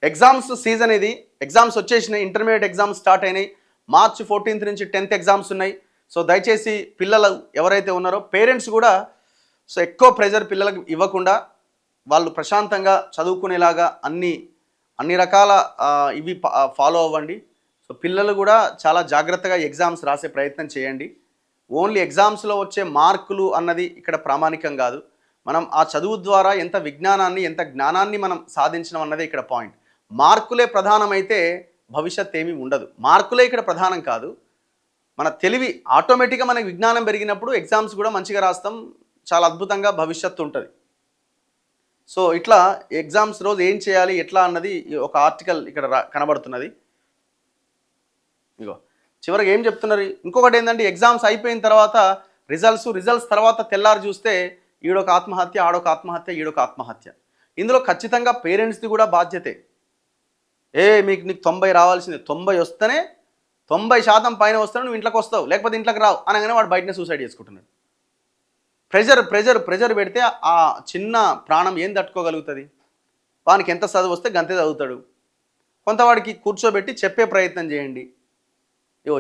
Exams season ఇది. Exams వచ్చేసినాయి, intermediate exams start అయినాయి. March 14th నుంచి 10th ఎగ్జామ్స్ ఉన్నాయి. సో దయచేసి పిల్లలు ఎవరైతే ఉన్నారో పేరెంట్స్ కూడా సో ఎక్కువ ప్రెజర్ పిల్లలకు ఇవ్వకుండా వాళ్ళు ప్రశాంతంగా చదువుకునేలాగా అన్ని రకాల ఇవి ఫాలో అవ్వండి. సో పిల్లలు కూడా చాలా జాగ్రత్తగా ఎగ్జామ్స్ రాసే ప్రయత్నం చేయండి. ఓన్లీ ఎగ్జామ్స్లో వచ్చే మార్కులు అన్నది ఇక్కడ ప్రామాణికం కాదు. మనం ఆ చదువు ద్వారా ఎంత విజ్ఞానాన్ని, ఎంత జ్ఞానాన్ని మనం సాధించడం అన్నది ఇక్కడ పాయింట్. మార్కులే ప్రధానమైతే భవిష్యత్ ఏమీ ఉండదు. మార్కులే ఇక్కడ ప్రధానం కాదు. మన తెలివి ఆటోమేటిక్గా మనకి విజ్ఞానం పెరిగినప్పుడు ఎగ్జామ్స్ కూడా మంచిగా రాస్తాం, చాలా అద్భుతంగా భవిష్యత్తు ఉంటుంది. సో ఇట్లా ఎగ్జామ్స్ రోజు ఏం చేయాలి ఎట్లా అన్నది ఒక ఆర్టికల్ ఇక్కడ కనబడుతున్నది. ఇగో చివరికి ఏం చెప్తున్నారు, ఇంకొకటి ఏంటంటే ఎగ్జామ్స్ అయిపోయిన తర్వాత రిజల్ట్స్ తర్వాత తెల్లారి చూస్తే ఈడొక ఆత్మహత్య, ఆడొక ఆత్మహత్య, ఈడొక ఆత్మహత్య. ఇందులో ఖచ్చితంగా పేరెంట్స్ది కూడా బాధ్యతే. నీకు 90 రావాల్సిందే, 90 వస్తేనే 90% పైన వస్తేనే నువ్వు ఇంట్లోకి వస్తావు, లేకపోతే ఇంట్లోకి రావు అనగానే వాడు బయటనే సూసైడ్ చేసుకుంటున్నాడు. ప్రెజర్ పెడితే ఆ చిన్న ప్రాణం ఏం తట్టుకోగలుగుతుంది? వానికి ఎంత చదువు వస్తే గంతే చదువుతాడు. కొంతవాడికి కూర్చోబెట్టి చెప్పే ప్రయత్నం చేయండి.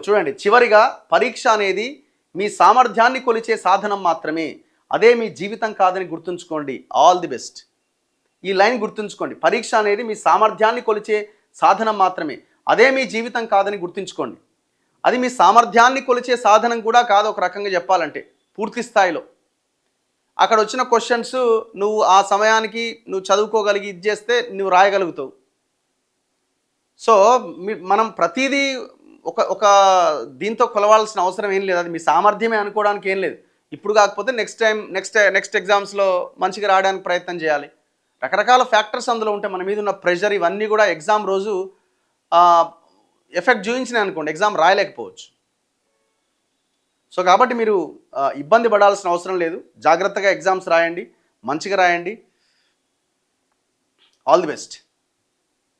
చూడండి, చివరిగా పరీక్ష అనేది మీ సామర్థ్యాన్ని కొలిచే సాధనం మాత్రమే, అదే మీ జీవితం కాదని గుర్తుంచుకోండి. All the best. ఈ లైన్ గుర్తుంచుకోండి. పరీక్ష అనేది మీ సామర్థ్యాన్ని కొలిచే సాధనం మాత్రమే, అదే మీ జీవితం కాదని గుర్తుంచుకోండి. అది మీ సామర్థ్యాన్ని కొలిచే సాధనం కూడా కాదు ఒక రకంగా చెప్పాలంటే. పూర్తి స్థాయిలో అక్కడ వచ్చిన క్వశ్చన్స్ నువ్వు ఆ సమయానికి నువ్వు చదువుకోగలిగి ఇది చేస్తే నువ్వు రాయగలుగుతావు. సో మనం ప్రతిదీ ఒక దీంతో కొలవాల్సిన అవసరం ఏం లేదు. అది మీ సామర్థ్యమే అనుకోవడానికి ఏం లేదు. ఇప్పుడు కాకపోతే నెక్స్ట్ ఎగ్జామ్స్లో మంచిగా రాయడానికి ప్రయత్నం చేయాలి. రకరకాల ఫ్యాక్టర్స్ అందులో ఉంటాయి. మన మీద ఉన్న ప్రెషర్ ఇవన్నీ కూడా ఎగ్జామ్ రోజు ఎఫెక్ట్ చూపించినాయి అనుకోండి, ఎగ్జామ్ రాయలేకపోవచ్చు. సో కాబట్టి మీరు ఇబ్బంది పడాల్సిన అవసరం లేదు. జాగ్రత్తగా ఎగ్జామ్స్ రాయండి, మంచిగా రాయండి. All the best.